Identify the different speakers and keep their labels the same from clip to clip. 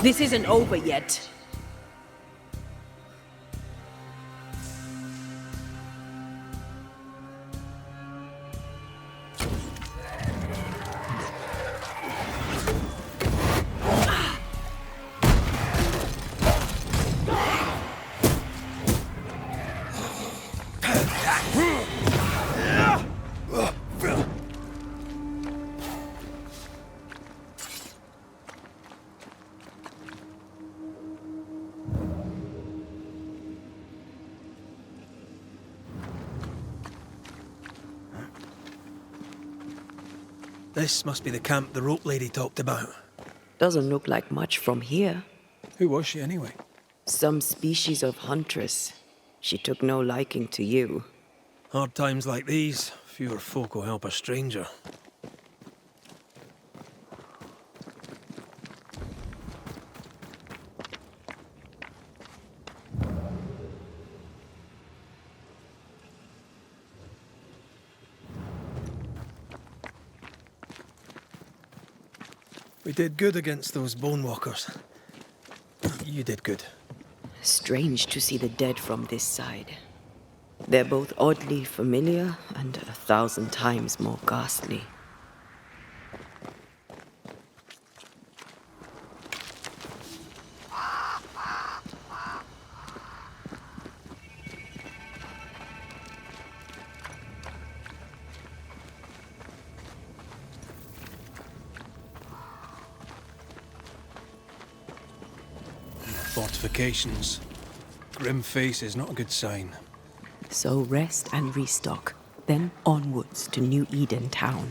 Speaker 1: This isn't over yet.
Speaker 2: This must be the camp the rope lady talked about.
Speaker 3: Doesn't look like much from here.
Speaker 2: Who was she anyway?
Speaker 3: Some species of huntress. She took no liking to you.
Speaker 2: Hard times like these, fewer folk will help a stranger. We did good against those bone walkers. You did good.
Speaker 3: Strange to see the dead from this side. They're both oddly familiar and 1,000 times more ghastly.
Speaker 2: Fortifications. Grim face is not a good sign.
Speaker 3: So rest and restock, then onwards to New Eden town.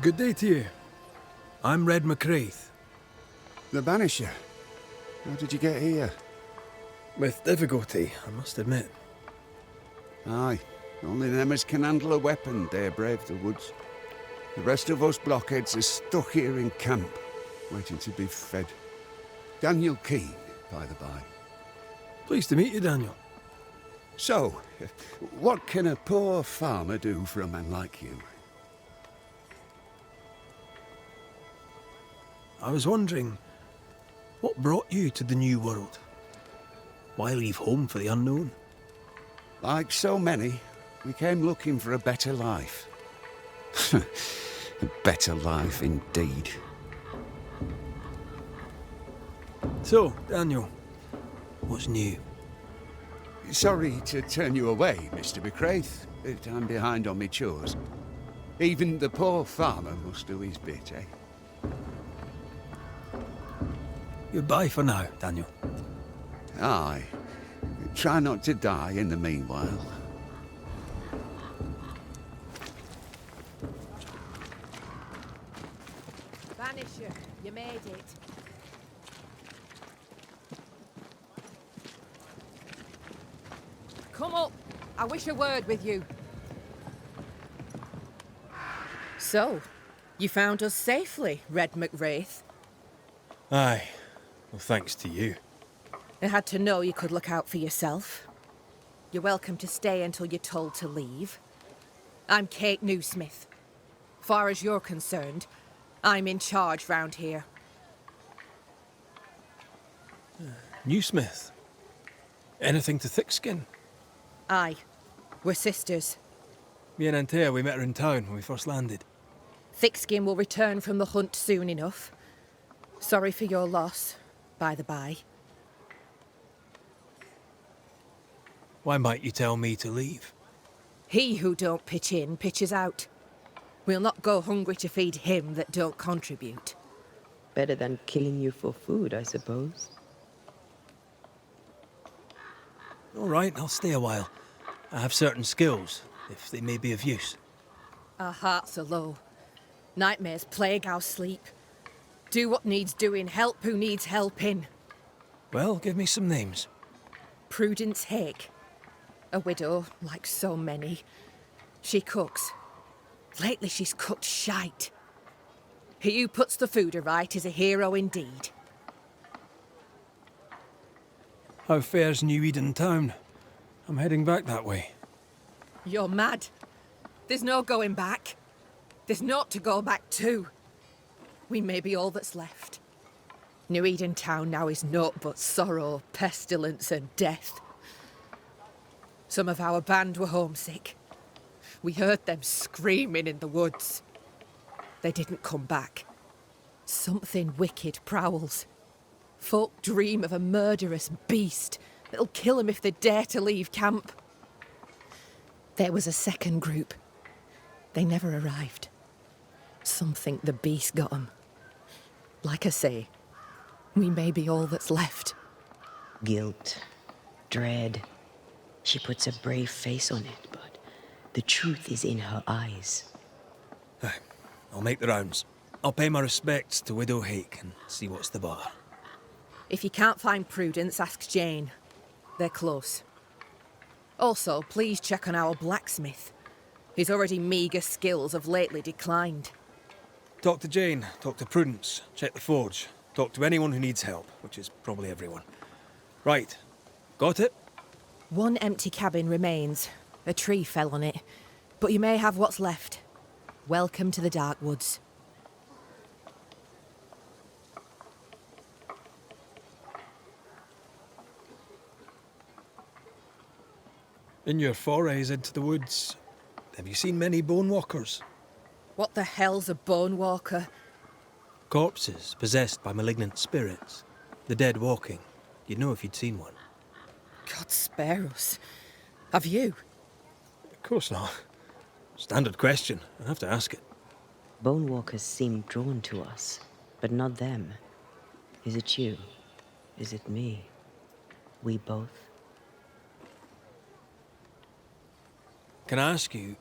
Speaker 2: Good day to you. I'm Red McCraith.
Speaker 4: The Banisher? How did you get here?
Speaker 2: With difficulty, I must admit.
Speaker 4: Aye, only them as can handle a weapon dare brave the woods. The rest of us blockheads are stuck here in camp, waiting to be fed. Daniel Keane, by the by.
Speaker 2: Pleased to meet you, Daniel.
Speaker 4: So, what can a poor farmer do for a man like you?
Speaker 2: I was wondering, what brought you to the New World? Why leave home for the unknown?
Speaker 4: Like so many, we came looking for a better life. A better life indeed.
Speaker 2: So, Daniel, what's new?
Speaker 4: Sorry to turn you away, Mr. McCraith, but I'm behind on my chores. Even the poor farmer must do his bit, eh?
Speaker 2: Goodbye for now, Daniel.
Speaker 4: Aye. Try not to die in the meanwhile.
Speaker 1: Banisher, you made it. Come up. I wish a word with you. So, you found us safely, Red McWraith.
Speaker 2: Aye. Well, thanks to you.
Speaker 1: I had to know you could look out for yourself. You're welcome to stay until you're told to leave. I'm Kate Newsmith. Far as you're concerned, I'm in charge round here.
Speaker 2: Newsmith. Anything to Thickskin?
Speaker 1: Aye. We're sisters.
Speaker 2: Me and Antea, we met her in town when we first landed.
Speaker 1: Thickskin will return from the hunt soon enough. Sorry for your loss, by the by.
Speaker 2: Why might you tell me to leave?
Speaker 1: He who don't pitch in, pitches out. We'll not go hungry to feed him that don't contribute.
Speaker 3: Better than killing you for food, I suppose.
Speaker 2: All right, I'll stay a while. I have certain skills, if they may be of use.
Speaker 1: Our hearts are low. Nightmares plague our sleep. Do what needs doing, help who needs helping.
Speaker 2: Well, give me some names.
Speaker 1: Prudence Hake. A widow, like so many. She cooks. Lately she's cooked shite. He who puts the food aright is a hero indeed.
Speaker 2: How fares New Eden town? I'm heading back that way.
Speaker 1: You're mad. There's no going back. There's naught to go back to. We may be all that's left. New Eden town now is naught but sorrow, pestilence and death. Some of our band were homesick. We heard them screaming in the woods. They didn't come back. Something wicked prowls. Folk dream of a murderous beast that'll kill them if they dare to leave camp. There was a second group. They never arrived. Some think the beast got them. Like I say, we may be all that's left.
Speaker 3: Guilt, dread. She puts a brave face on it, but the truth is in her eyes.
Speaker 2: Aye, I'll make the rounds. I'll pay my respects to Widow Hake and see what's the bother.
Speaker 1: If you can't find Prudence, ask Jane. They're close. Also, please check on our blacksmith. His already meagre skills have lately declined.
Speaker 2: Talk to Jane, talk to Prudence, check the forge, talk to anyone who needs help, which is probably everyone. Right, got it?
Speaker 1: One empty cabin remains. A tree fell on it. But you may have what's left. Welcome to the Dark Woods.
Speaker 2: In your forays into the woods, have you seen many bone walkers?
Speaker 1: What the hell's a bone walker?
Speaker 2: Corpses possessed by malignant spirits. The dead walking. You'd know if you'd seen one.
Speaker 1: God spare us. Have you?
Speaker 2: Of course not. Standard question. I have to ask it.
Speaker 3: Bone walkers seem drawn to us, but not them. Is it you? Is it me? We both?
Speaker 2: Can I ask you,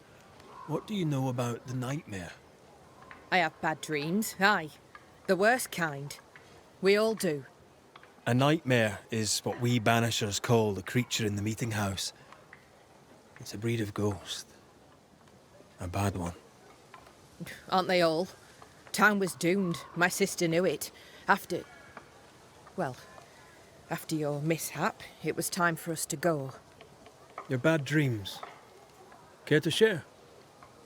Speaker 2: what do you know about the nightmare?
Speaker 1: I have bad dreams, aye. The worst kind. We all do.
Speaker 2: A nightmare is what we banishers call the creature in the meeting house. It's a breed of ghost. A bad one.
Speaker 1: Aren't they all? Town was doomed. My sister knew it. After your mishap, it was time for us to go.
Speaker 2: Your bad dreams. Care to share?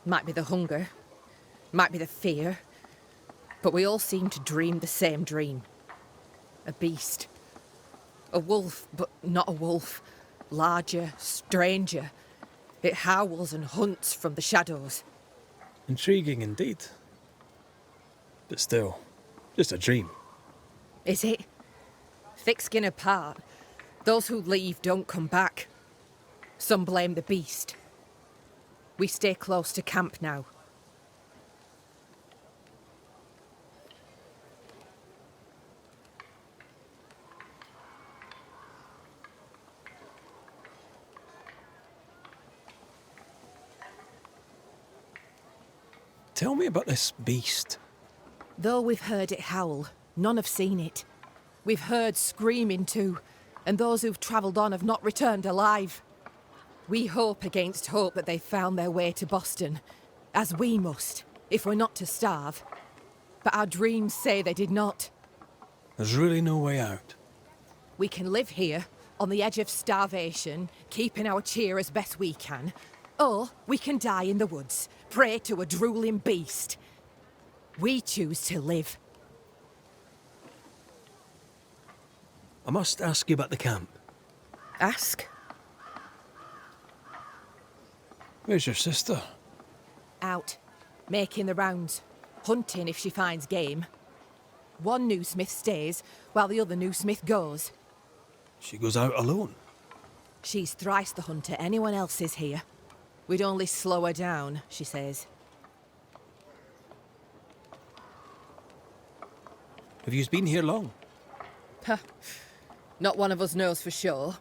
Speaker 1: Might be the hunger. Might be the fear. But we all seem to dream the same dream. A beast. A wolf, but not a wolf. Larger, stranger. It howls and hunts from the shadows.
Speaker 2: Intriguing indeed. But still, just a dream.
Speaker 1: Is it? Thick skin apart, those who leave don't come back. Some blame the beast. We stay close to camp now.
Speaker 2: Tell me about this beast.
Speaker 1: Though we've heard it howl, none have seen it. We've heard screaming too, and those who've travelled on have not returned alive. We hope against hope that they found their way to Boston, as we must, if we're not to starve. But our dreams say they did not.
Speaker 2: There's really no way out.
Speaker 1: We can live here, on the edge of starvation, keeping our cheer as best we can. Or we can die in the woods, prey to a drooling beast. We choose to live.
Speaker 2: I must ask you about the camp.
Speaker 1: Ask?
Speaker 2: Where's your sister?
Speaker 1: Out, making the rounds, hunting if she finds game. One new smith stays, while the other new smith goes.
Speaker 2: She goes out alone.
Speaker 1: She's thrice the hunter anyone else is here. We'd only slow her down, she says.
Speaker 2: Have you been here long?
Speaker 1: Huh. Not one of us knows for sure.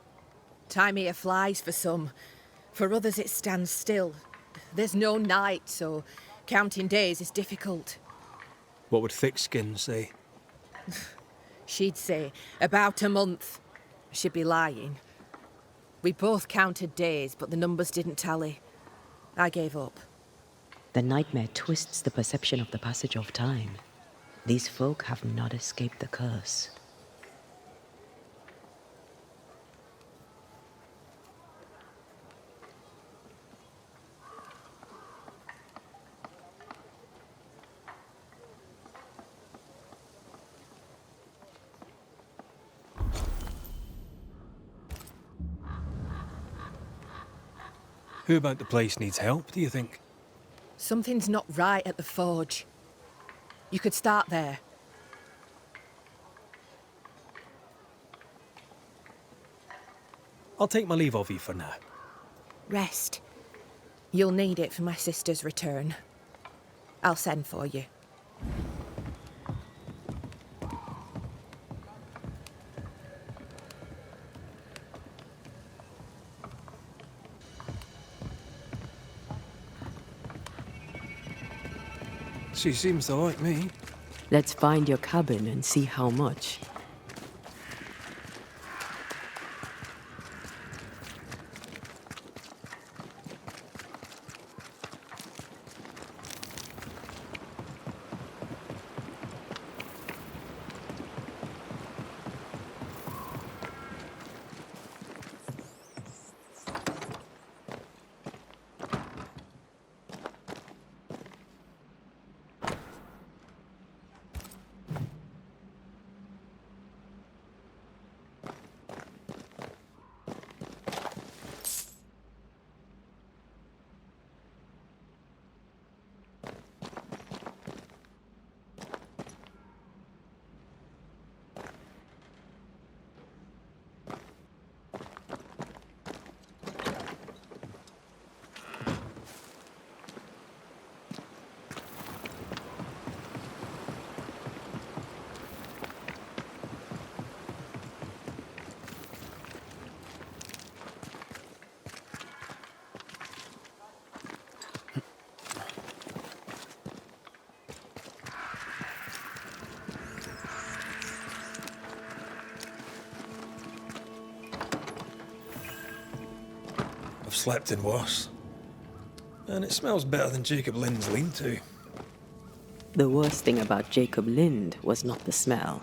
Speaker 1: Time here flies for some. For others it stands still. There's no night, so counting days is difficult.
Speaker 2: What would Thickskin say?
Speaker 1: She'd say, about a month. She'd be lying. We both counted days, but the numbers didn't tally. I gave up.
Speaker 3: The nightmare twists the perception of the passage of time. These folk have not escaped the curse.
Speaker 2: Who about the place needs help, do you think?
Speaker 1: Something's not right at the forge. You could start there.
Speaker 2: I'll take my leave of you for now.
Speaker 1: Rest. You'll need it for my sister's return. I'll send for you.
Speaker 2: She seems to like me.
Speaker 3: Let's find your cabin and see how much.
Speaker 2: I've slept in worse. And it smells better than Jacob Lynn's lean-to.
Speaker 3: The worst thing about Jacob Lind was not the smell.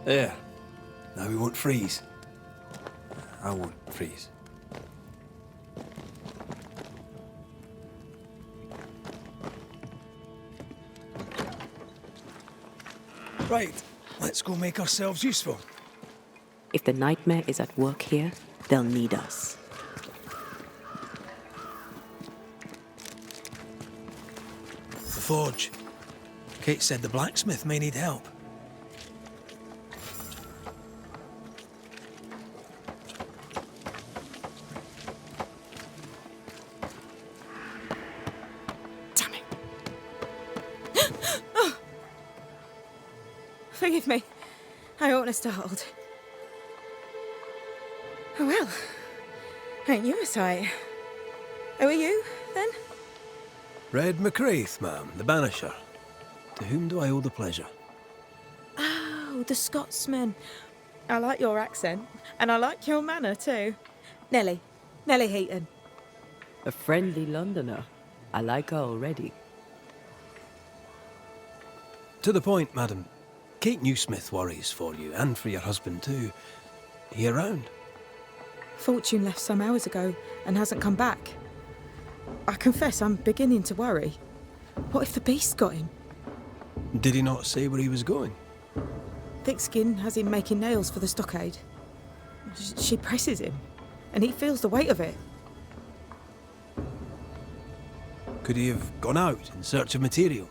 Speaker 2: There. Now we won't freeze. I won't freeze. Right, let's go make ourselves useful.
Speaker 3: If the nightmare is at work here, they'll need us.
Speaker 2: The forge. Kate said the blacksmith may need help.
Speaker 1: Damn it. Oh. Forgive me. I oughtn't have startled. Oh well. Ain't you a sight? Who are you, then?
Speaker 2: Red McCraith, ma'am, the banisher. To whom do I owe the pleasure?
Speaker 5: Oh, the Scotsman. I like your accent, and I like your manner too. Nellie Heaton.
Speaker 3: A friendly Londoner. I like her already.
Speaker 2: To the point, madam. Kate Newsmith worries for you, and for your husband too. He around?
Speaker 5: Fortune left some hours ago and hasn't come back. I confess I'm beginning to worry. What if the beast got him?
Speaker 2: Did he not say where he was going?
Speaker 5: Thick Skin has him making nails for the stockade. She presses him, and he feels the weight of it.
Speaker 2: Could he have gone out in search of material?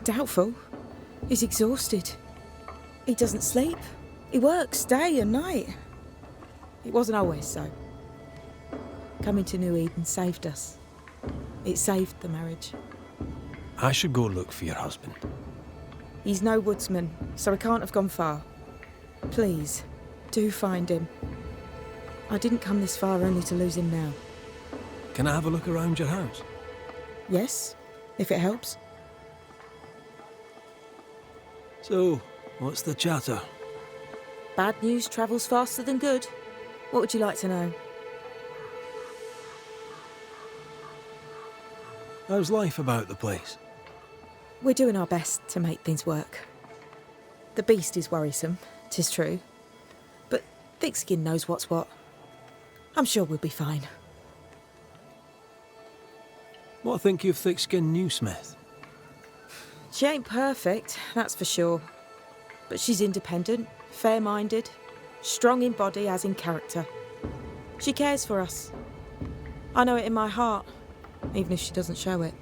Speaker 5: Doubtful. He's exhausted. He doesn't sleep. He works day and night. It wasn't always so. Coming to New Eden saved us. It saved the marriage.
Speaker 2: I should go look for your husband.
Speaker 5: He's no woodsman, so he can't have gone far. Please, do find him. I didn't come this far only to lose him now.
Speaker 2: Can I have a look around your house?
Speaker 5: Yes, if it helps.
Speaker 2: So, what's the chatter?
Speaker 5: Bad news travels faster than good. What would you like to know?
Speaker 2: How's life about the place?
Speaker 5: We're doing our best to make things work. The beast is worrisome, 'tis true. But Thickskin knows what's what. I'm sure we'll be fine.
Speaker 2: What think you of thick-skinned new Smith?
Speaker 5: She ain't perfect, that's for sure. But she's independent, fair-minded, strong in body as in character. She cares for us. I know it in my heart, even if she doesn't show it.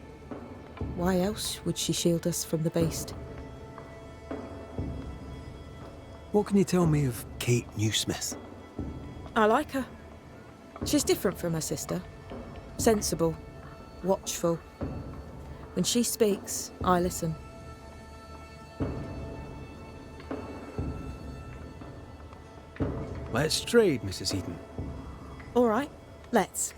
Speaker 5: Why else would she shield us from the beast?
Speaker 2: What can you tell me of Kate Newsmith?
Speaker 5: I like her. She's different from her sister. Sensible, watchful. When she speaks, I listen.
Speaker 2: Let's trade, Mrs. Eden.
Speaker 5: All right, let's.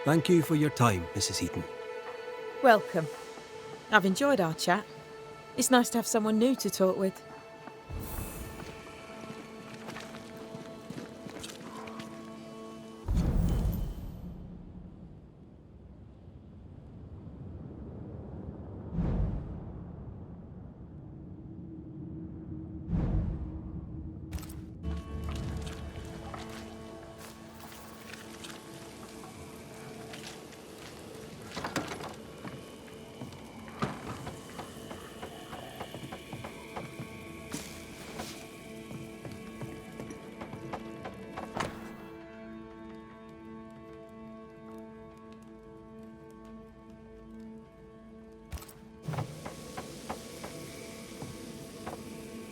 Speaker 2: Thank you for your time, Mrs. Eden.
Speaker 5: Welcome. I've enjoyed our chat. It's nice to have someone new to talk with.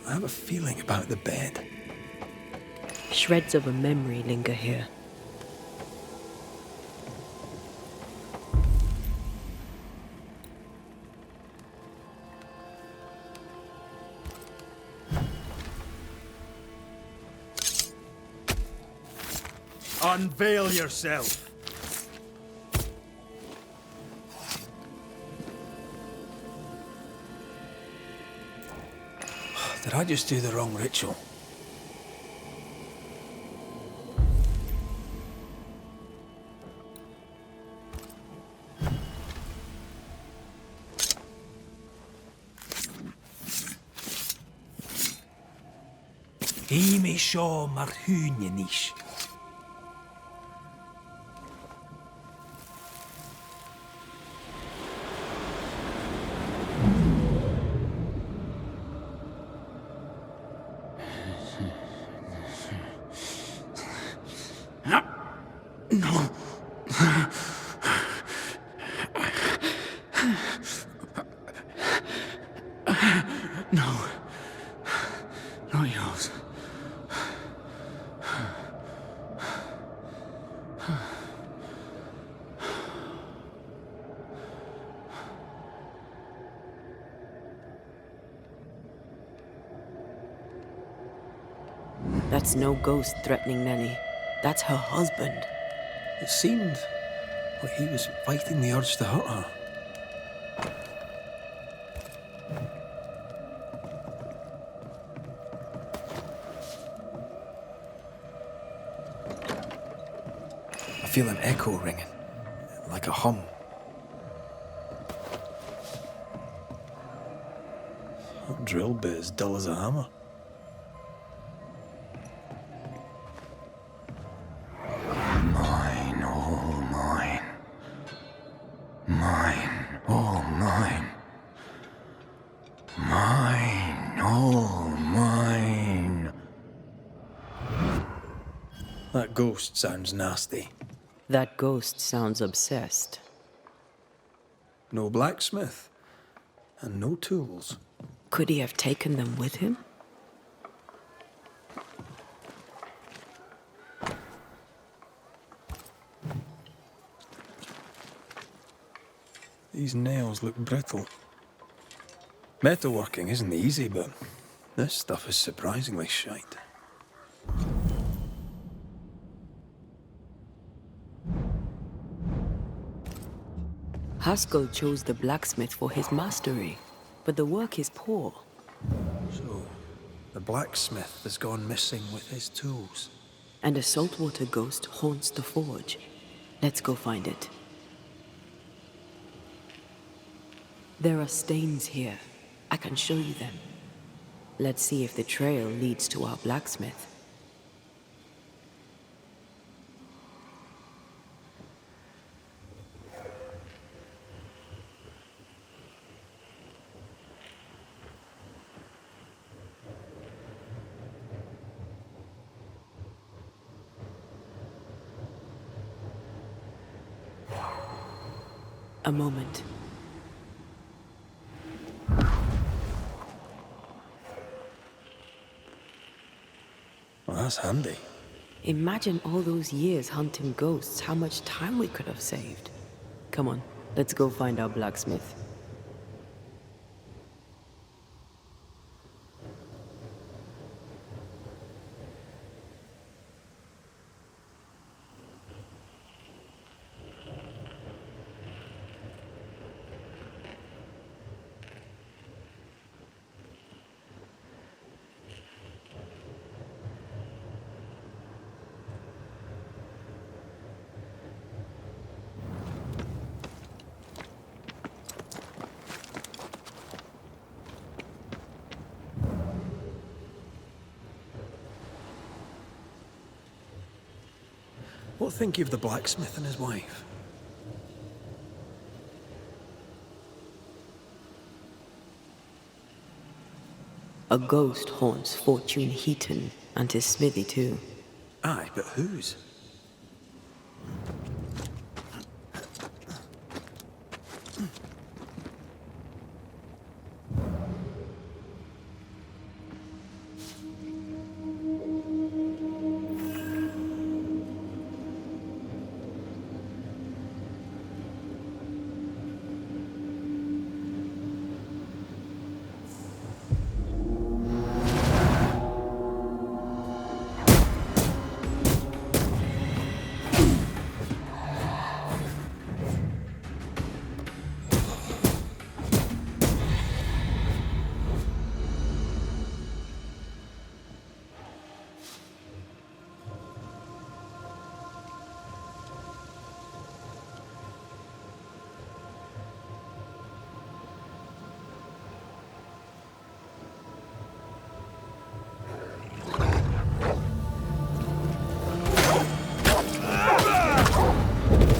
Speaker 2: I have a feeling about the bed.
Speaker 3: Shreds of a memory linger here.
Speaker 2: Unveil yourself! Did I just do the wrong ritual? Imi seo mar húne níos.
Speaker 4: No. Not yours.
Speaker 3: That's no ghost threatening Nanny. That's her husband.
Speaker 2: It seemed like he was fighting the urge to hurt her. I feel an echo ringing, like a hum. That drill bit as dull as a hammer.
Speaker 6: Mine, all mine. Mine, all mine. Mine, all mine.
Speaker 2: That ghost sounds nasty.
Speaker 3: That ghost sounds obsessed.
Speaker 2: No blacksmith. And no tools.
Speaker 3: Could he have taken them with him?
Speaker 2: These nails look brittle. Metalworking isn't easy, but this stuff is surprisingly shite.
Speaker 3: Haskell chose the blacksmith for his mastery, but the work is poor.
Speaker 2: So, the blacksmith has gone missing with his tools.
Speaker 3: And a saltwater ghost haunts the forge. Let's go find it. There are stains here. I can show you them. Let's see if the trail leads to our blacksmith. A moment.
Speaker 2: Well, that's handy.
Speaker 3: Imagine all those years hunting ghosts, how much time we could have saved. Come on, let's go find our blacksmith.
Speaker 2: What think you of the blacksmith and his wife?
Speaker 3: A ghost haunts Fortune Heaton and his smithy too.
Speaker 2: Aye, but whose?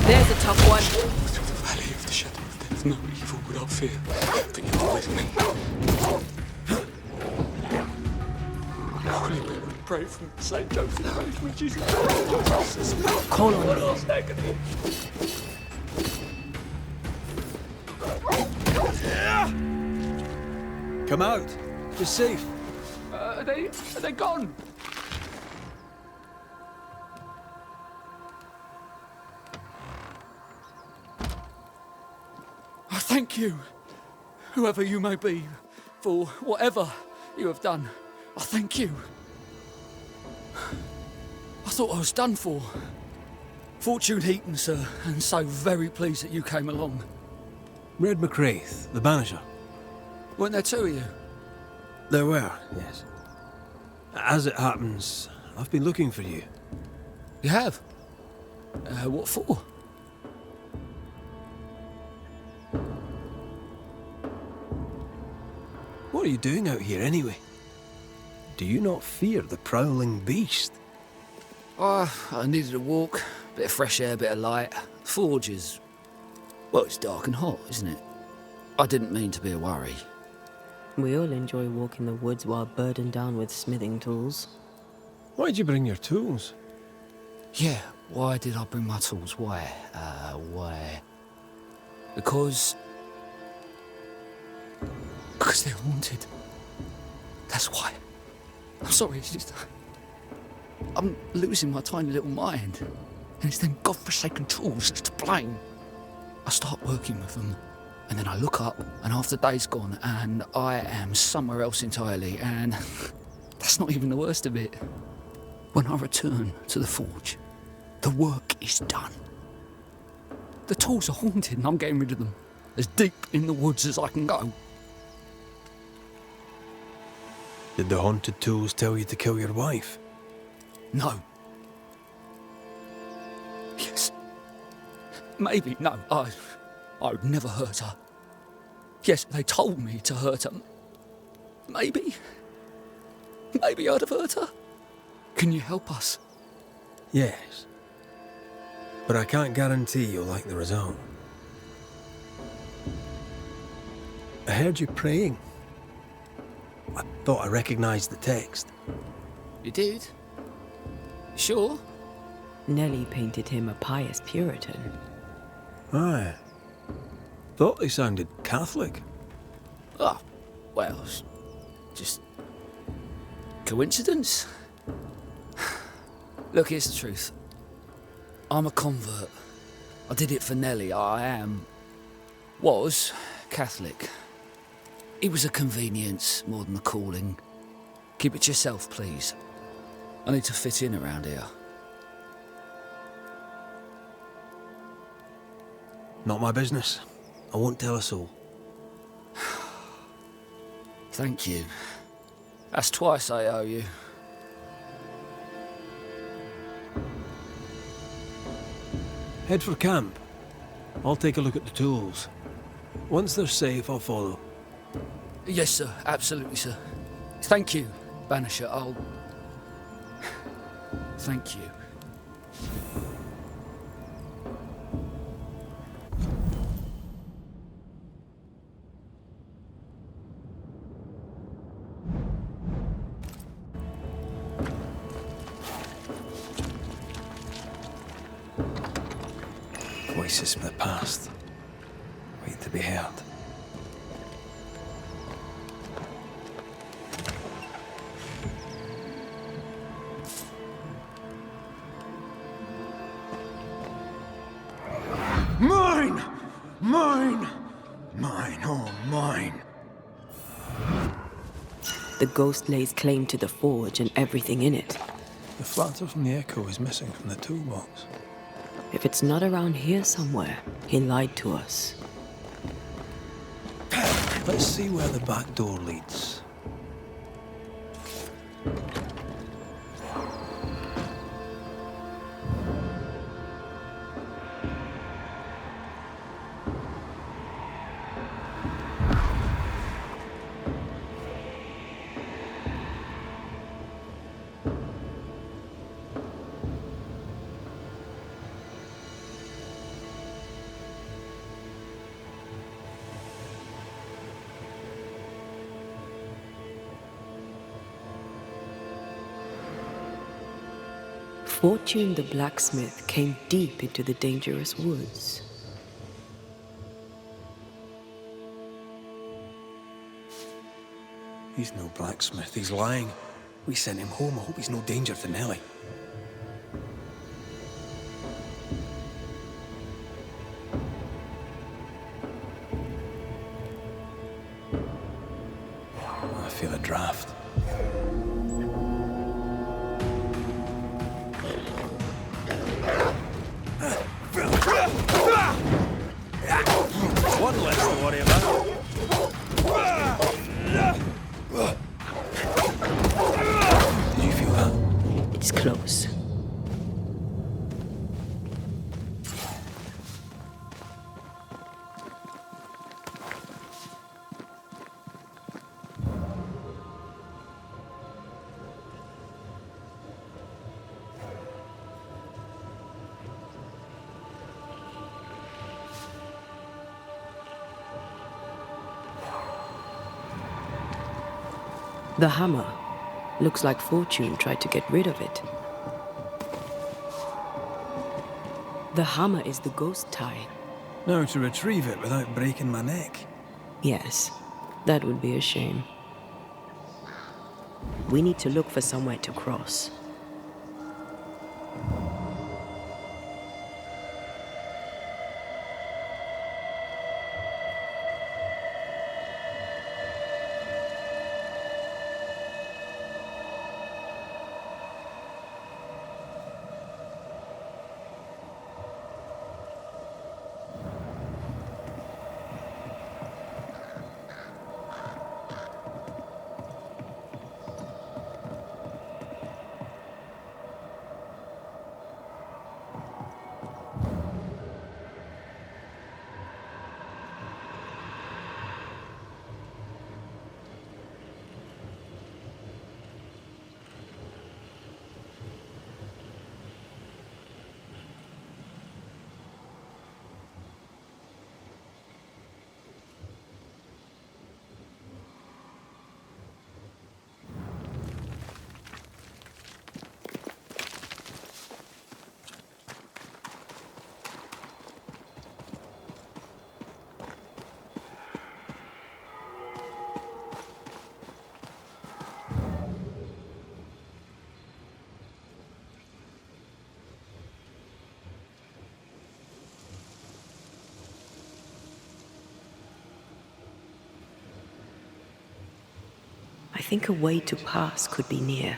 Speaker 1: There's a tough one.
Speaker 6: Through the valley of the shadow of death, no evil will I fear, for you are with me. Holy Mary, pray for me. Saint Joseph, pray for me. Jesus,
Speaker 3: Call on me.
Speaker 6: last agony.
Speaker 2: Come out! You're safe!
Speaker 6: Are they gone? I thank you, whoever you may be, for whatever you have done. I thank you. I thought I was done for. Fortune Heaton, sir, and so very pleased that you came along.
Speaker 2: Red McCraith, the banisher.
Speaker 6: Weren't there two of you?
Speaker 2: There were, yes. As it happens, I've been looking for you.
Speaker 6: You have? What for?
Speaker 2: What are you doing out here anyway? Do you not fear the prowling beast?
Speaker 6: Oh, I needed a walk. Bit of fresh air, bit of light. Forge is... well, it's dark and hot, isn't it? I didn't mean to be a worry.
Speaker 3: We all enjoy walking the woods while burdened down with smithing tools.
Speaker 2: Why'd you bring your tools?
Speaker 6: Yeah, why did I bring my tools? Why? Because they're haunted. That's why. I'm sorry, it's just... I'm losing my tiny little mind. And it's them godforsaken tools that's to blame. I start working with them, and then I look up, and half the day's gone, and I am somewhere else entirely, and that's not even the worst of it. When I return to the forge, the work is done. The tools are haunted, and I'm getting rid of them. As deep in the woods as I can go.
Speaker 2: Did the haunted tools tell you to kill your wife?
Speaker 6: No. Yes. Maybe, no. I would never hurt her. Yes, they told me to hurt her. Maybe I'd have hurt her. Can you help us?
Speaker 2: Yes. But I can't guarantee you'll like the result. I heard you praying. I thought I recognized the text.
Speaker 6: You did? Sure?
Speaker 3: Nellie painted him a pious Puritan.
Speaker 2: Aye. Thought they sounded Catholic.
Speaker 6: Oh, well, just coincidence? Look, here's the truth. I'm a convert. I did it for Nellie. Was Catholic. It was a convenience more than a calling. Keep it to yourself, please. I need to fit in around here.
Speaker 2: Not my business. I won't tell a soul.
Speaker 6: Thank you. That's twice I owe you.
Speaker 2: Head for camp. I'll take a look at the tools. Once they're safe, I'll follow.
Speaker 6: Yes, sir. Absolutely, sir. Thank you, Banisher. Thank you.
Speaker 2: Voices from the past. Wait to be heard.
Speaker 7: Mine! Mine! Mine, oh mine.
Speaker 3: The ghost lays claim to the forge and everything in it.
Speaker 2: The flatter from the echo is missing from the toolbox.
Speaker 3: If it's not around here somewhere, he lied to us.
Speaker 2: Let's see where the back door leads.
Speaker 3: Fortune the blacksmith came deep into the dangerous woods.
Speaker 2: He's no blacksmith, he's lying. We sent him home, I hope he's no danger to Nellie. I feel a draft. One less to worry about. Did you feel that?
Speaker 3: It's close. The hammer. Looks like Fortune tried to get rid of it. The hammer is the ghost tie.
Speaker 2: Now to retrieve it without breaking my neck.
Speaker 3: Yes, that would be a shame. We need to look for somewhere to cross. I think a way to pass could be near.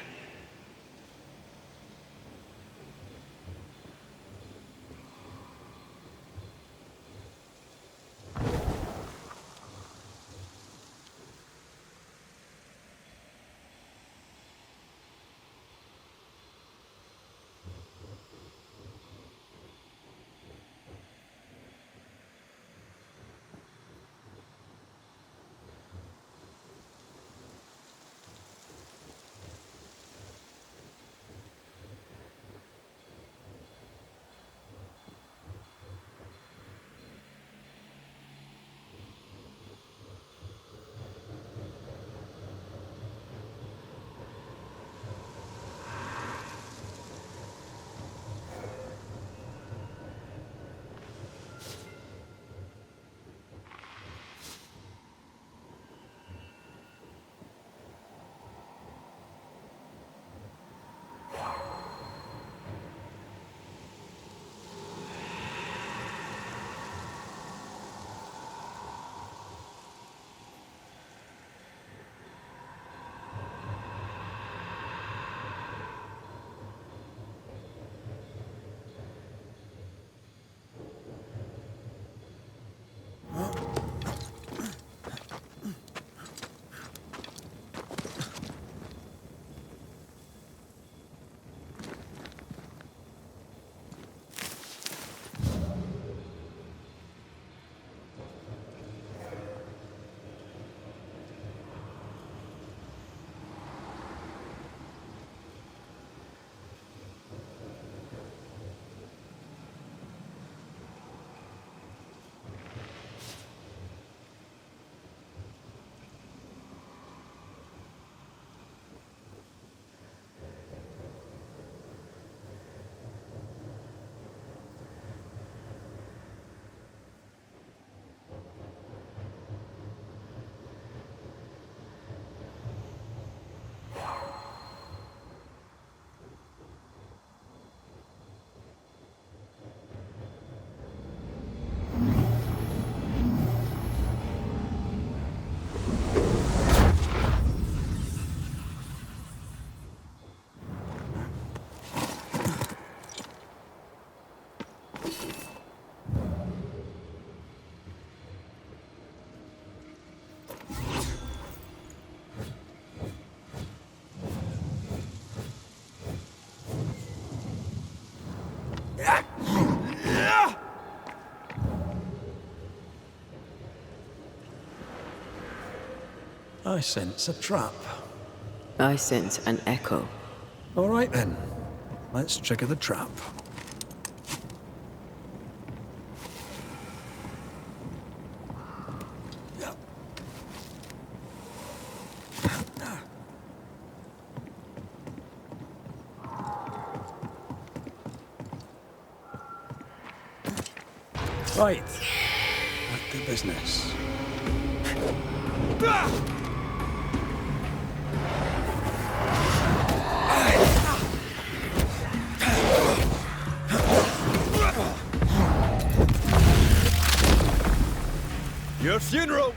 Speaker 2: I sense a trap.
Speaker 3: I sense an echo.
Speaker 2: All right then, let's trigger the trap. Right. Back to business.
Speaker 7: Your funeral!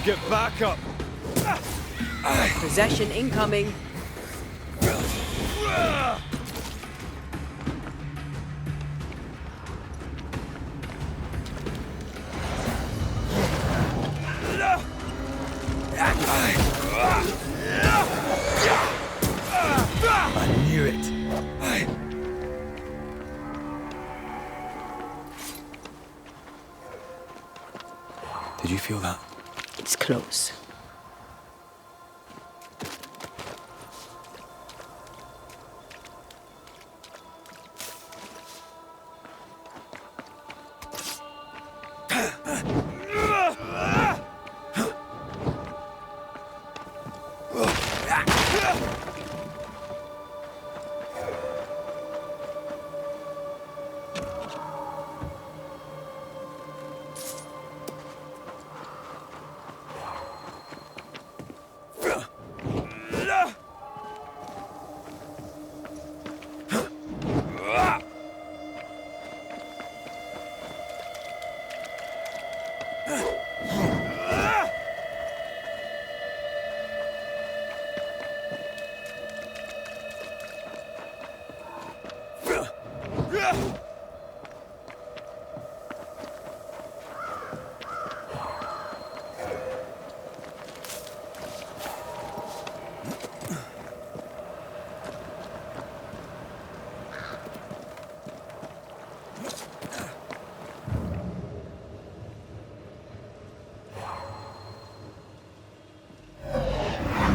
Speaker 7: Get back up!
Speaker 3: Possession incoming.
Speaker 2: I knew it. Did you feel that?
Speaker 3: It's close.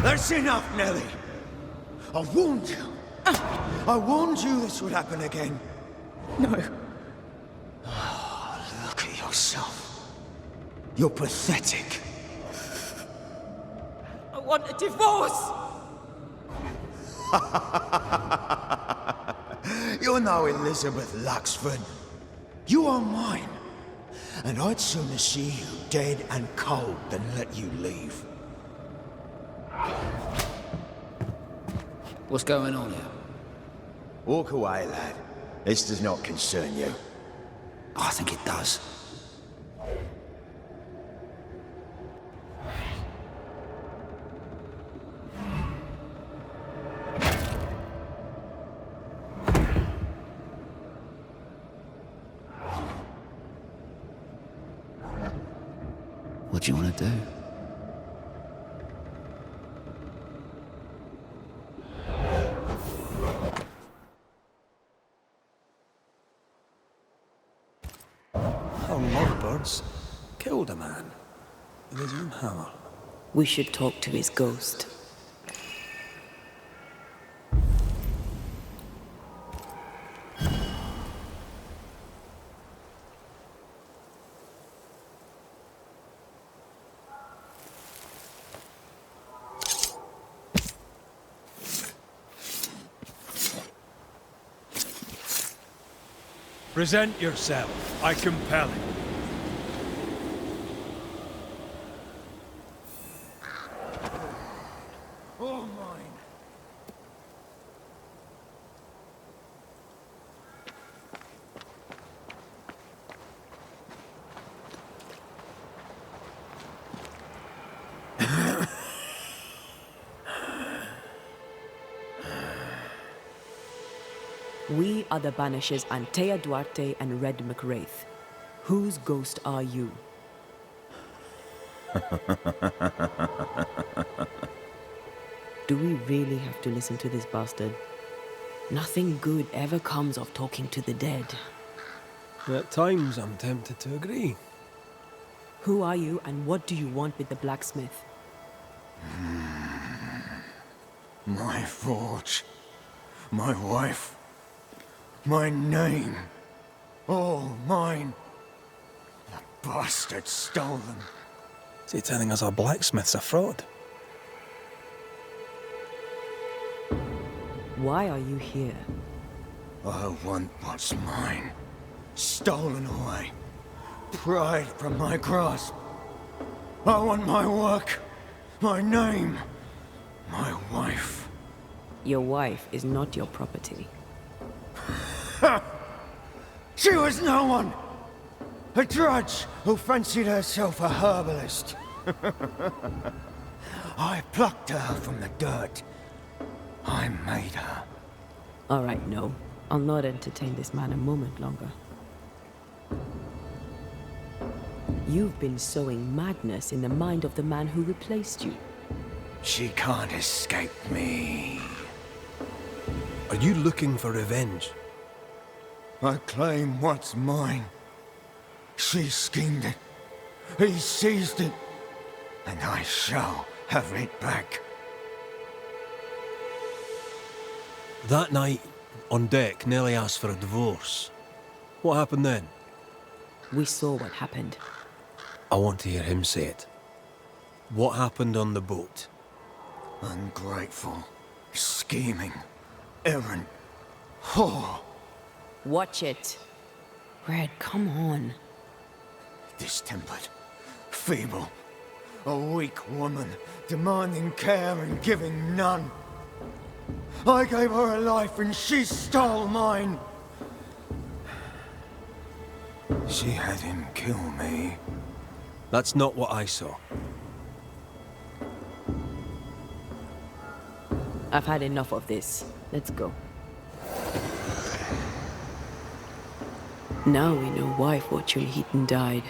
Speaker 7: That's enough, Nellie. I warned you. I warned you this would happen again.
Speaker 5: No.
Speaker 7: Look at yourself. You're pathetic.
Speaker 5: I want a divorce!
Speaker 7: You're no Elizabeth Luxford. You are mine. And I'd sooner see you dead and cold than let you leave.
Speaker 6: What's going on here?
Speaker 7: Walk away, lad. This does not concern you.
Speaker 6: I think it does. What do you want to do?
Speaker 2: How mudbirds killed a man with his own hammer.
Speaker 3: We should talk to his ghost.
Speaker 2: Present yourself. I compel it.
Speaker 7: All mine.
Speaker 3: We are the banishers Antea Duarte and Red McWraith. Whose ghost are you? Do we really have to listen to this bastard? Nothing good ever comes of talking to the dead.
Speaker 2: At times, I'm tempted to agree.
Speaker 3: Who are you and what do you want with the blacksmith?
Speaker 7: My forge. My wife. My name. All mine. The bastard stole them.
Speaker 2: Is he telling us our blacksmith's a fraud?
Speaker 3: Why are you here?
Speaker 7: I want what's mine. Stolen away. Pried from my grasp. I want my work. My name. My wife.
Speaker 3: Your wife is not your property.
Speaker 7: She was no one! A drudge who fancied herself a herbalist. I plucked her from the dirt. I made her.
Speaker 3: All right, no. I'll not entertain this man a moment longer. You've been sowing madness in the mind of the man who replaced you.
Speaker 7: She can't escape me.
Speaker 2: Are you looking for revenge?
Speaker 7: I claim what's mine. She schemed it. He seized it. And I shall have it back.
Speaker 2: That night, on deck, Nellie asked for a divorce. What happened then?
Speaker 3: We saw what happened.
Speaker 2: I want to hear him say it. What happened on the boat?
Speaker 7: Ungrateful, scheming, errant, whore.
Speaker 3: Watch it. Red, come on.
Speaker 7: Distempered, feeble, a weak woman, demanding care and giving none. I gave her a life and she stole mine. She had him kill me.
Speaker 2: That's not what I saw.
Speaker 3: I've had enough of this. Let's go. Now we know why Fortune Heaton died.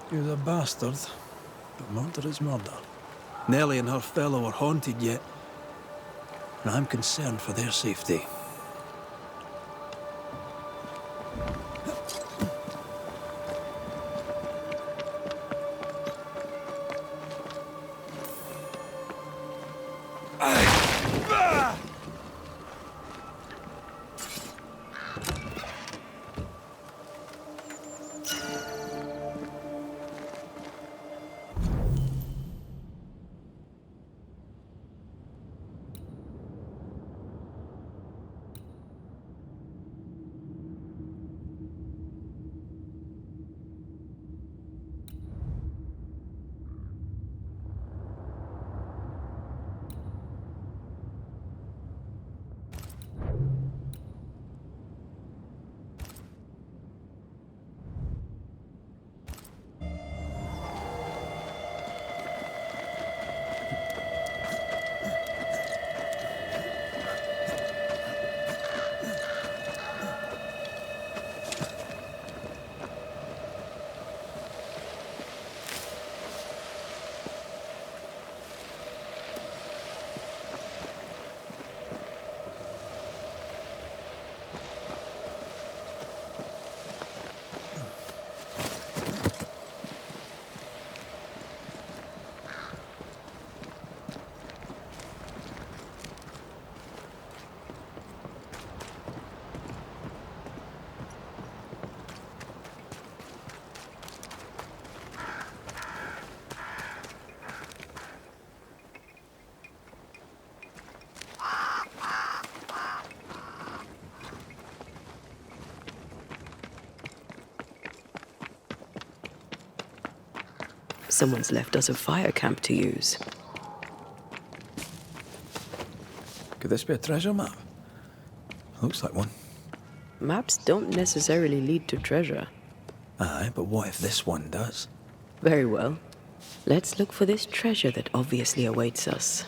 Speaker 2: He was a bastard, but murder is murder. Nellie and her fellow are haunted yet, and I'm concerned for their safety.
Speaker 3: Someone's left us a fire camp to use.
Speaker 2: Could this be a treasure map? Looks like one.
Speaker 3: Maps don't necessarily lead to treasure.
Speaker 2: Aye, but what if this one does?
Speaker 3: Very well. Let's look for this treasure that obviously awaits us.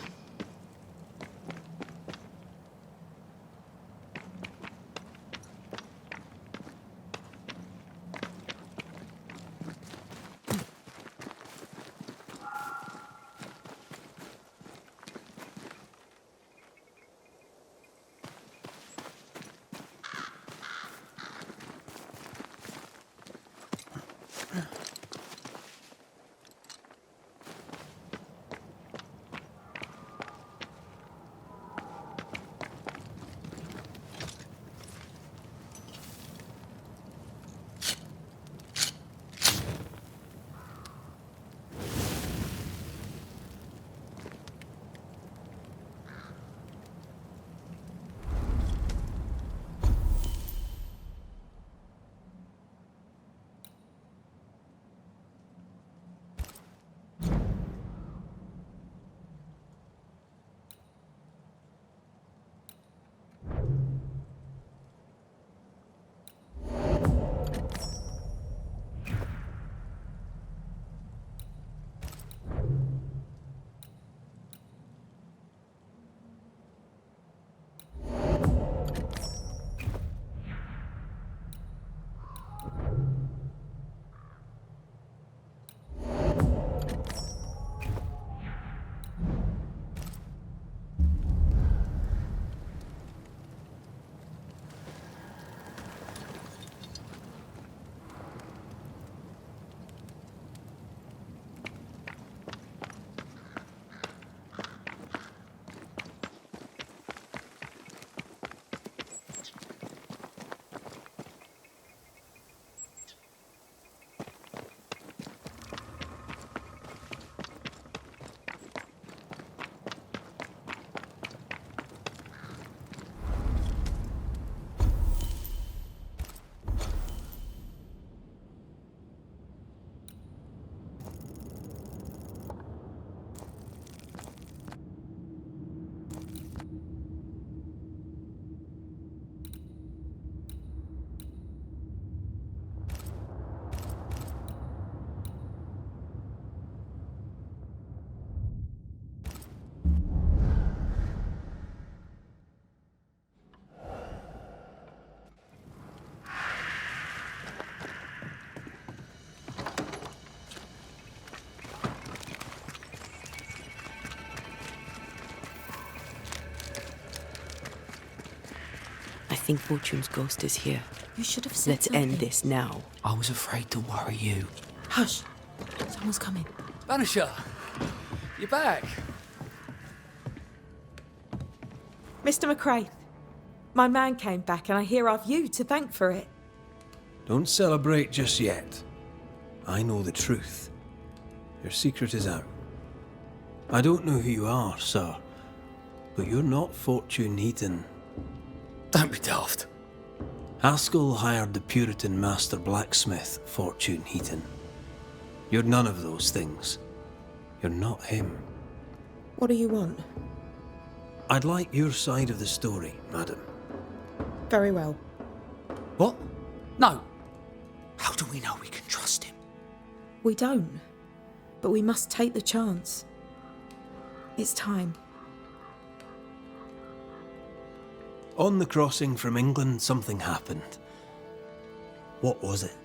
Speaker 3: think Fortune's ghost is here.
Speaker 5: You should have said
Speaker 3: Let's
Speaker 5: something.
Speaker 3: end this now.
Speaker 6: I was afraid to worry you.
Speaker 5: Hush. Someone's coming.
Speaker 6: Banisher, you're back.
Speaker 5: Mr. McCraith, my man came back and I hear I've you to thank for it.
Speaker 2: Don't celebrate just yet. I know the truth. Your secret is out. I don't know who you are, sir, but you're not Fortune Heaton.
Speaker 6: Don't be daft.
Speaker 2: Haskell hired the Puritan master blacksmith, Fortune Heaton. You're none of those things. You're not him.
Speaker 5: What do you want?
Speaker 2: I'd like your side of the story, madam.
Speaker 5: Very well.
Speaker 6: What? No. How do we know we can trust him?
Speaker 5: We don't. But we must take the chance. It's time.
Speaker 2: On the crossing from England, something happened. What was it?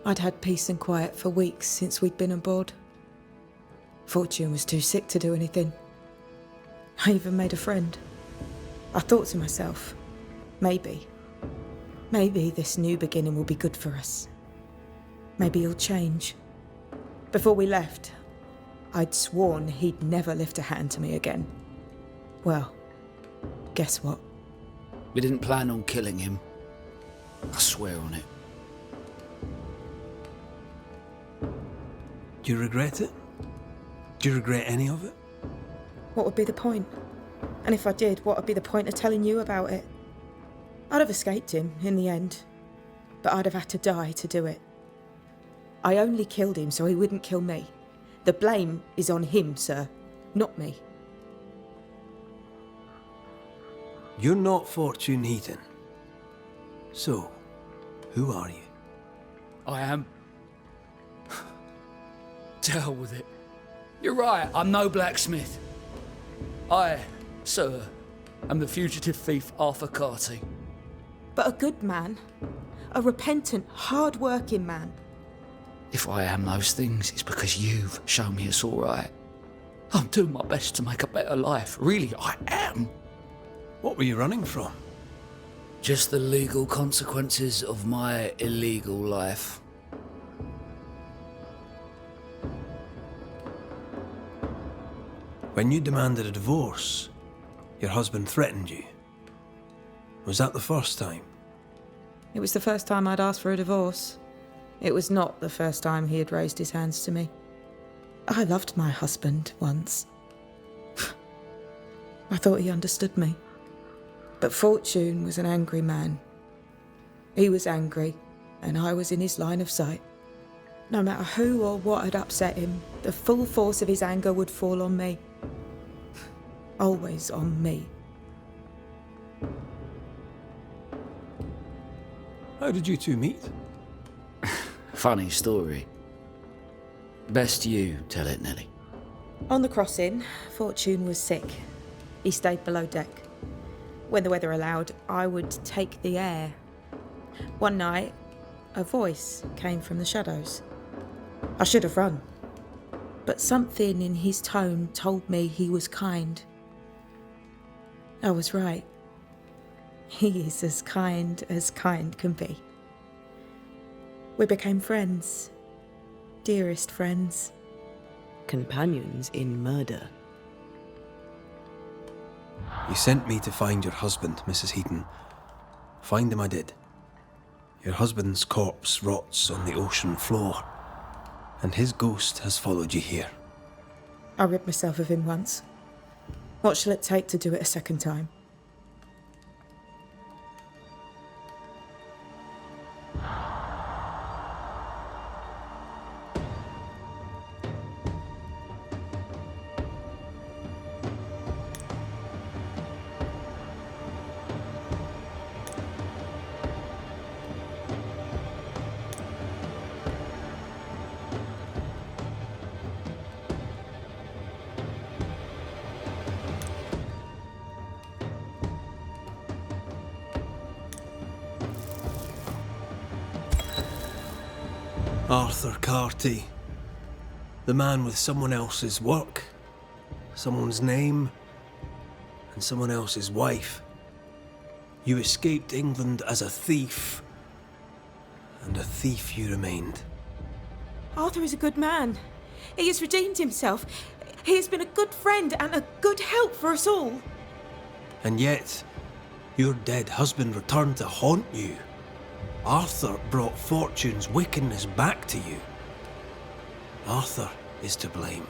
Speaker 5: I'd had peace and quiet for weeks since we'd been aboard. Fortune was too sick to do anything. I even made a friend. I thought to myself, maybe this new beginning will be good for us. Maybe he'll change. Before we left, I'd sworn he'd never lift a hand to me again. Well, guess what?
Speaker 6: We didn't plan on killing him. I swear on it.
Speaker 2: Do you regret it? Do you regret any of it?
Speaker 5: What would be the point? And if I did, what would be the point of telling you about it? I'd have escaped him in the end, but I'd have had to die to do it. I only killed him so he wouldn't kill me. The blame is on him, sir, not me.
Speaker 2: You're not Fortune Heaton. So, who are you?
Speaker 6: I am. To hell with it. You're right, I'm no blacksmith. I, sir, am the fugitive thief Arthur Carty.
Speaker 5: But a good man. A repentant, hard-working man.
Speaker 6: If I am those things, it's because you've shown me it's all right. I'm doing my best to make a better life. Really, I am.
Speaker 2: What were you running from?
Speaker 6: Just the legal consequences of my illegal life.
Speaker 2: When you demanded a divorce, your husband threatened you. Was that the first time?
Speaker 5: It was the first time I'd asked for a divorce. It was not the first time he had raised his hands to me. I loved my husband once. I thought he understood me. But Fortune was an angry man. He was angry, and I was in his line of sight. No matter who or what had upset him, the full force of his anger would fall on me. Always on me.
Speaker 2: How did you two meet?
Speaker 6: Funny story. Best you tell it, Nelly.
Speaker 5: On the crossing, Fortune was sick. He stayed below deck. When the weather allowed, I would take the air. One night, a voice came from the shadows. I should have run, but something in his tone told me he was kind. I was right. He is as kind can be. We became friends. Dearest friends.
Speaker 3: Companions in murder.
Speaker 2: You sent me to find your husband, Mrs. Heaton. Find him I did. Your husband's corpse rots on the ocean floor, and his ghost has followed you here.
Speaker 5: I rid myself of him once. What shall it take to do it a second time?
Speaker 2: Arthur Carty. The man with someone else's work, someone's name, and someone else's wife. You escaped England as a thief, and a thief you remained.
Speaker 5: Arthur is a good man. He has redeemed himself. He has been a good friend and a good help for us all.
Speaker 2: And yet, your dead husband returned to haunt you. Arthur brought Fortune's wickedness back to you. Arthur is to blame.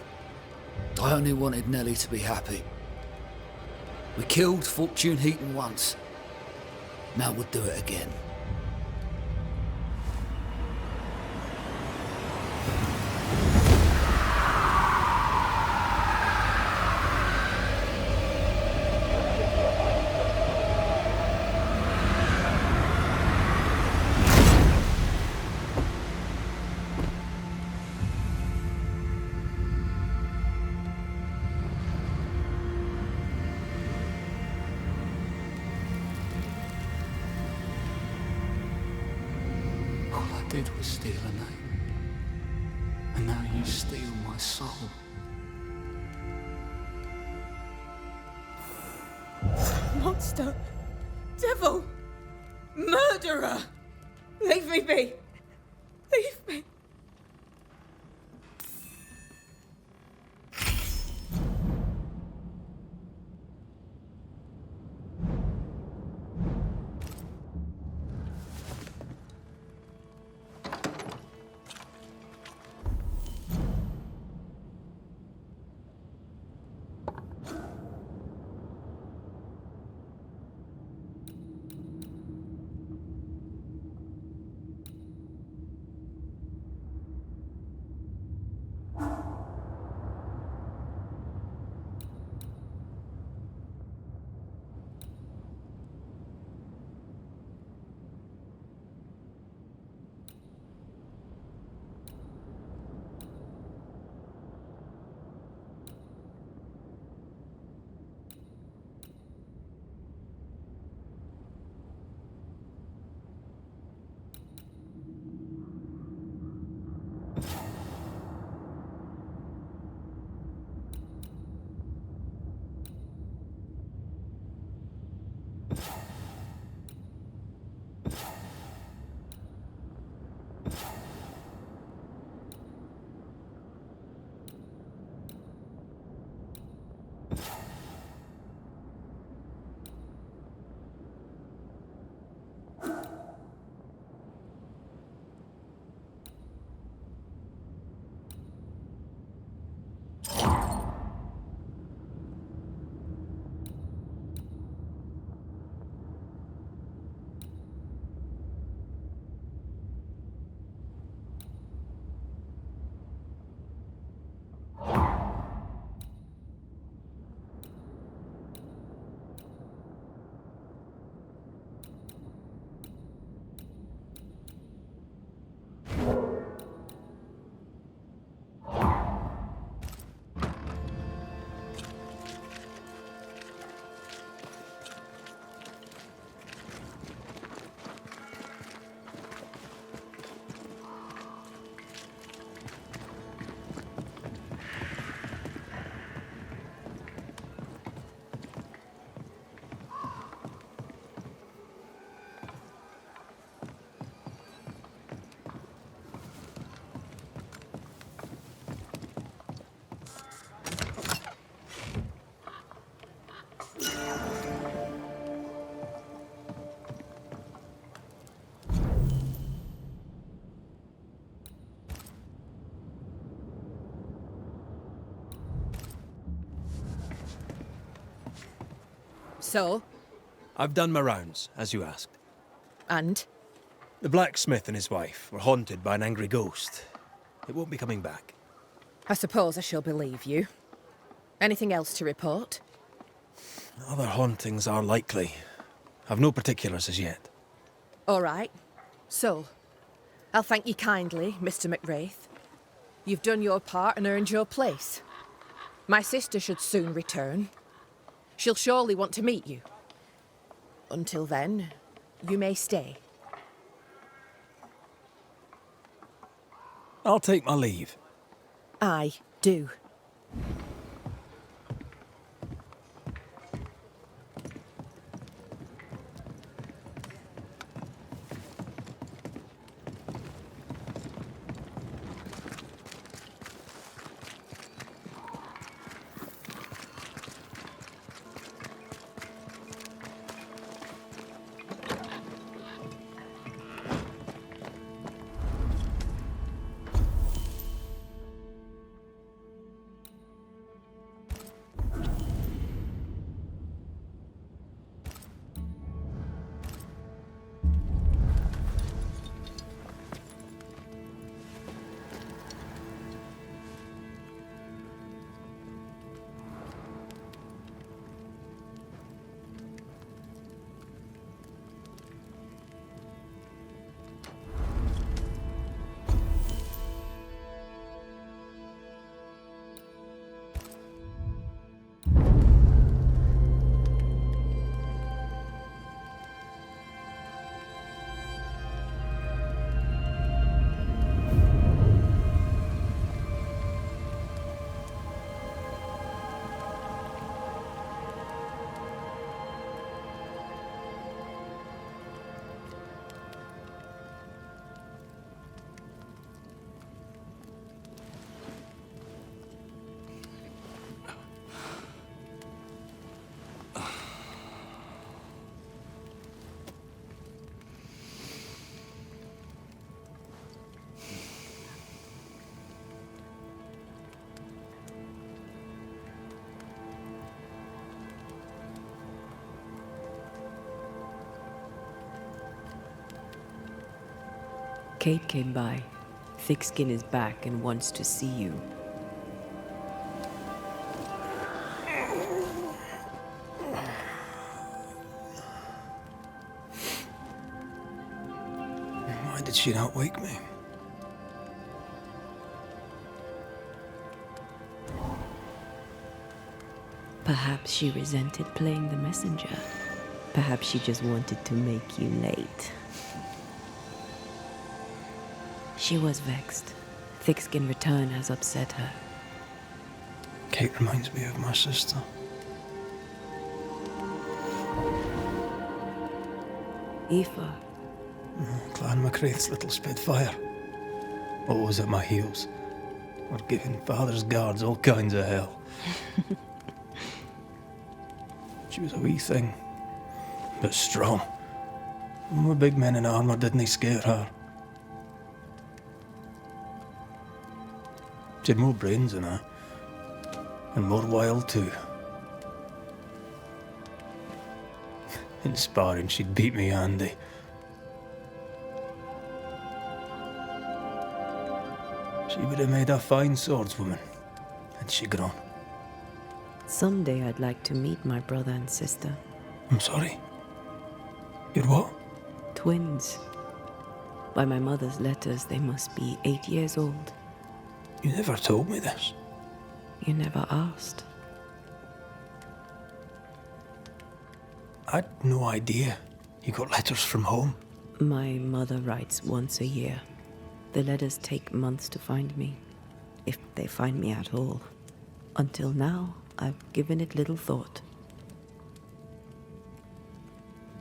Speaker 6: I only wanted Nellie to be happy. We killed Fortune Heaton once. Now we'll do it again. All I did was steal a name. And now you steal my soul.
Speaker 5: Monster! Devil! Murderer! Leave me be! Leave me!
Speaker 1: So?
Speaker 2: I've done my rounds, as you asked.
Speaker 1: And?
Speaker 2: The blacksmith and his wife were haunted by an angry ghost. It won't be coming back.
Speaker 1: I suppose I shall believe you. Anything else to report?
Speaker 2: Other hauntings are likely. I've no particulars as yet.
Speaker 1: All right. So, I'll thank you kindly, Mr. McWraith. You've done your part and earned your place. My sister should soon return. She'll surely want to meet you. Until then, you may stay.
Speaker 2: I'll take my leave.
Speaker 1: I do.
Speaker 3: Kate came by. Thickskin is back and wants to see you.
Speaker 2: Why did she not wake me?
Speaker 3: Perhaps she resented playing the messenger. Perhaps she just wanted to make you late. She was vexed. Thickskin return has upset her.
Speaker 2: Kate reminds me of my sister.
Speaker 3: Aoife.
Speaker 2: Clan MacRaith's little Spitfire. Always at my heels. Or giving father's guards all kinds of hell. She was a wee thing, but strong. And the big men in armour didn't scare her. She had more brains than I, and more wild too. In sparring, she'd beat me handy. She would have made a fine swordswoman, had she grown.
Speaker 3: Someday I'd like to meet my brother and sister.
Speaker 2: I'm sorry. You're what?
Speaker 3: Twins. By my mother's letters, they must be 8 years old.
Speaker 2: You never told me this.
Speaker 3: You never asked.
Speaker 2: I'd no idea you got letters from home.
Speaker 3: My mother writes once a year. The letters take months to find me, if they find me at all. Until now, I've given it little thought.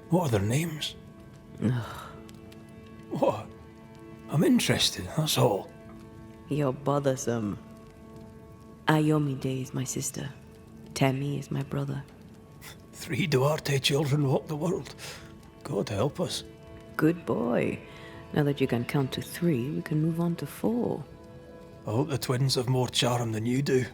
Speaker 2: What are their names? What? I'm interested, that's all.
Speaker 3: You're bothersome. Ayomide is my sister. Temi is my brother.
Speaker 2: 3 Duarte children walk the world. God help us.
Speaker 3: Good boy. Now that you can count to 3, we can move on to 4.
Speaker 2: I hope the twins have more charm than you do.